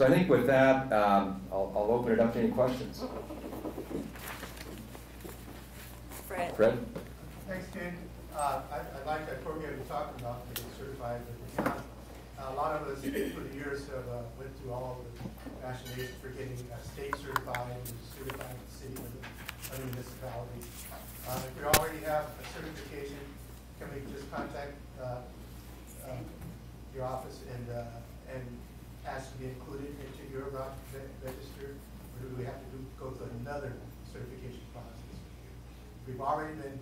So I think with that, I'll open it up to any questions. Fred? Thanks, Ken. I like that program you're talking about, to get certified with the county. A lot of us, for the years, have went through all the machinations for getting state certified and certified in the city or the municipality. If we already have a certification, can we just contact your office and ask to be included into your register, or do we have to go through another certification process? We've already been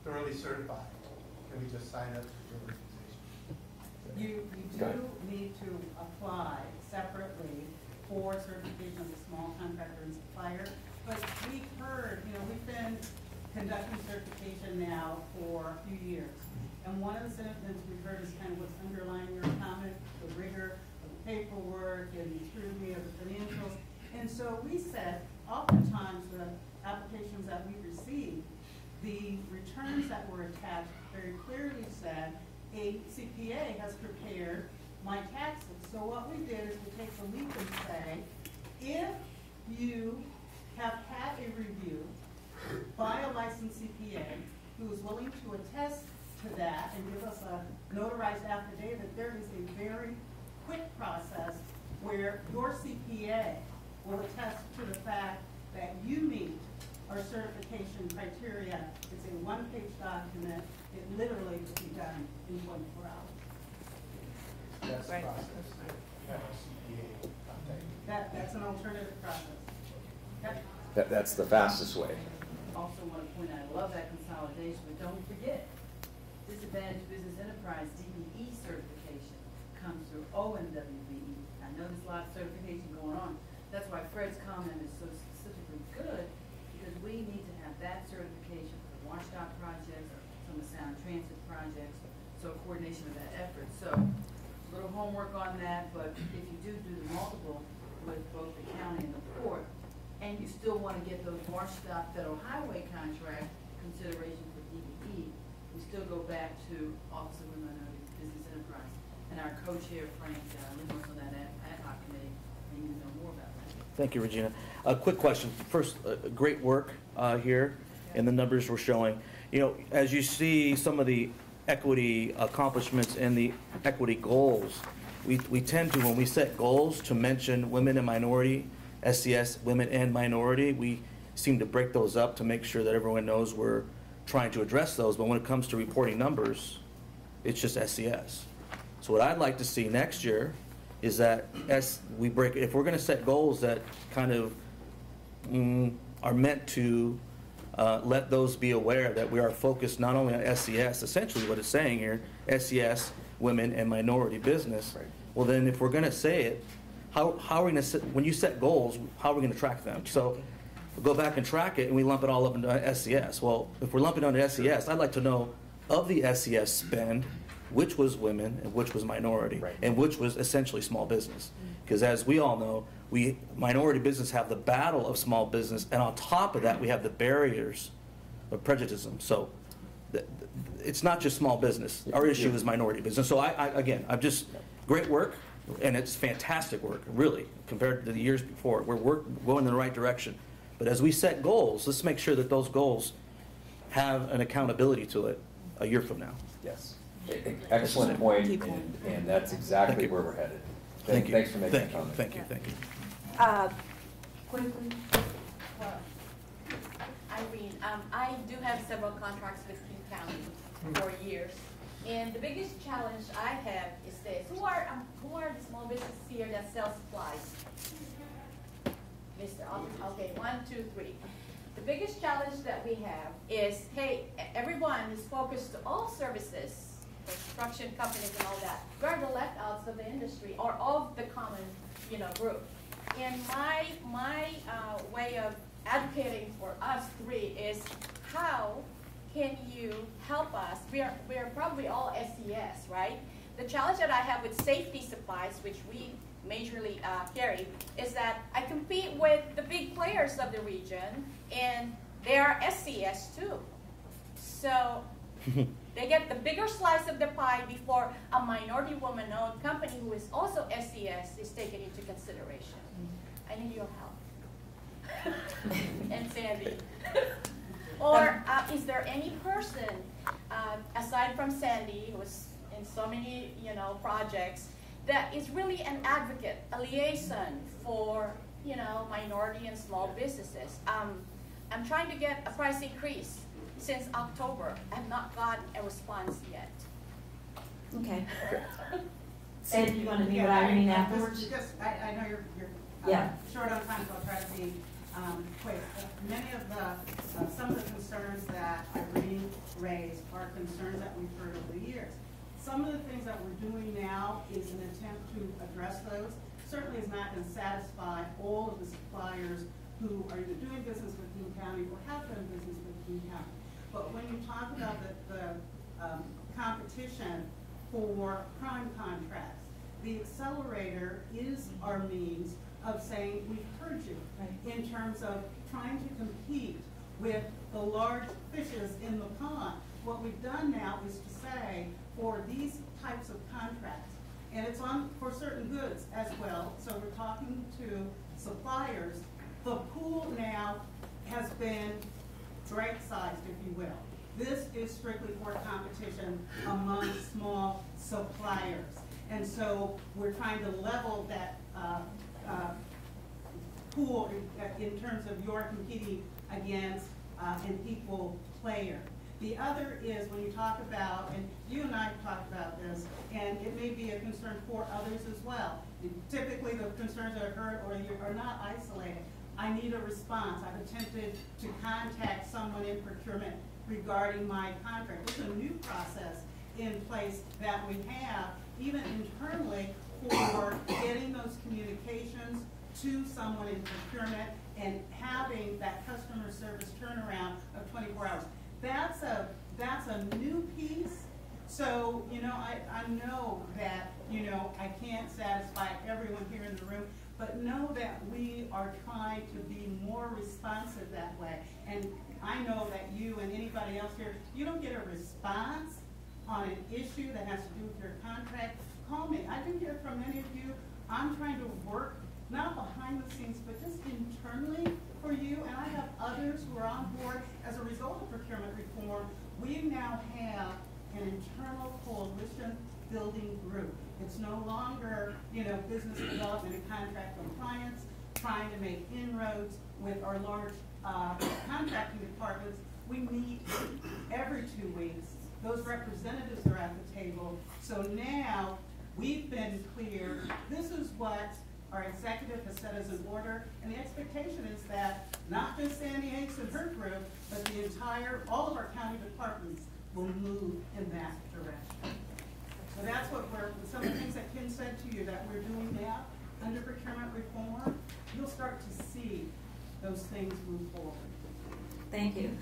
thoroughly certified. Can we just sign up to your organization? You do need to apply separately for certification of the small contractor and supplier. But we've heard, we've been conducting certification now for a few years. And one of the sentiments we've heard is kind of what's underlying your comment, the rigor of the paperwork and the scrutiny of the financials. And so we said, oftentimes the applications that we received, the returns that were attached very clearly said, a CPA has prepared my taxes. So what we did is we take the leap and say, if you have had a review by a licensed CPA who is willing to attest to that and give us a notarized affidavit, there is a very quick process where your CPA will attest to the fact that you meet our certification criteria. It's a one-page document. It literally can be done in 24 hours. That's the process. You have a CPA contact. That's an alternative process. Yep. That's the fastest way. Also want to point out, I love that consolidation, but don't forget, Disadvantaged Business Enterprise DBE certification comes through ONWBE. I know there's a lot of certification going on. That's why Fred's comment is so specifically good, because we need to have that certification for the washout projects or some of the sound transit projects, so coordination of that effort. So a little homework on that, but if you do the multiple with both the county and the port, and you still want to get those washout federal highway contract consideration for DBE, we still go back to Office of Women and Business Enterprise. And our co-chair, Frank, Limos on that ad hoc committee, and you know more about that. Thank you, Regina. A quick question. First, great work here, and the numbers we're showing. As you see some of the equity accomplishments and the equity goals, we tend to, when we set goals, to mention women and minority, SCS, women and minority. We seem to break those up to make sure that everyone knows we're trying to address those. But when it comes to reporting numbers, it's just SCS. So what I'd like to see next year is that if we're going to set goals that kind of are meant to let those be aware that we are focused not only on SCS, essentially what it's saying here, SCS, women and minority business. Right. Well, then if we're going to say it, how are we going to, when you set goals, how are we going to track them? So we'll go back and track it and we lump it all up into SCS. Well, if we're lumping under SCS, I'd like to know of the SCS spend, which was women and which was minority, right, and which was essentially small business. Because as we all know, minority business have the battle of small business, and on top of that, we have the barriers of prejudice. So it's not just small business. Our issue is minority business. So I'm just, great work, and it's fantastic work, really, compared to the years before. We're going in the right direction. But as we set goals, let's make sure that those goals have an accountability to it a year from now. Yes. Excellent point, and that's exactly where we're headed. Thank you. Thanks for making that comment. Thank you. Quickly, Irene, I do have several contracts with King County for years, and the biggest challenge I have is this: who are the small businesses here that sell supplies? Mr. Okay, 1, 2, 3. The biggest challenge that we have is, hey, everyone is focused to all services, construction companies and all that. We're the left outs of the industry or of the common, group. And my way of advocating for us three is, how can you help us? We are probably all SES, right? The challenge that I have with safety supplies, which we majorly carry, is that I compete with the big players of the region, and they are SCS too. So they get the bigger slice of the pie before a minority woman-owned company who is also SCS is taken into consideration. I need your help. And Sandy. Or is there any person, aside from Sandy, who's in so many, projects, that is really an advocate, a liaison for, minority and small businesses? I'm trying to get a price increase since October. I've not gotten a response yet. Okay. Sandy, you want to meet with Irene afterwards? I know you're Yeah. short on time, so I'll try to be quick. Many of some of the concerns that Irene raised are concerns that we've heard over the years. Some of the things that we're doing now is an attempt to address those. Certainly is not going to satisfy all of the suppliers who are either doing business with King County or have done business with King County. But when you talk about the competition for prime contracts, the accelerator is our means of saying, we've heard you, in terms of trying to compete with the large fishes in the pond. What we've done now is to say, for these types of contracts, and it's on for certain goods as well, so we're talking to suppliers, the pool now has been right-sized, if you will. This is strictly for competition among small suppliers. And so we're trying to level that pool in terms of your competing against an equal player. The other is when you talk about, and you and I have talked about this, and it may be a concern for others as well. Typically the concerns are heard or you are not isolated. I need a response. I've attempted to contact someone in procurement regarding my contract. There's a new process in place that we have, even internally, for getting those communications to someone in procurement and having that customer service turnaround of 24 hours. That's a new piece. So, I know that, I can't satisfy everyone here in the room, but know that we are trying to be more responsive that way. And I know that you and anybody else here, you don't get a response on an issue that has to do with your contract, call me. I do hear from many of you. I'm trying to work, not behind the scenes, but just internally for you. And I have others who are on board. As a result of procurement reform, we now have an internal coalition building group. It's no longer, business development and contract compliance, trying to make inroads with our large contracting departments. We meet every 2 weeks. Those representatives are at the table. So now we've been clear. This is what our executive has set as an order. And the expectation is that not just Sandy Hakes and her group, but all of our county departments will move in that direction. So that's some of the things that Kim said to you that we're doing now under procurement reform. You'll start to see those things move forward. Thank you.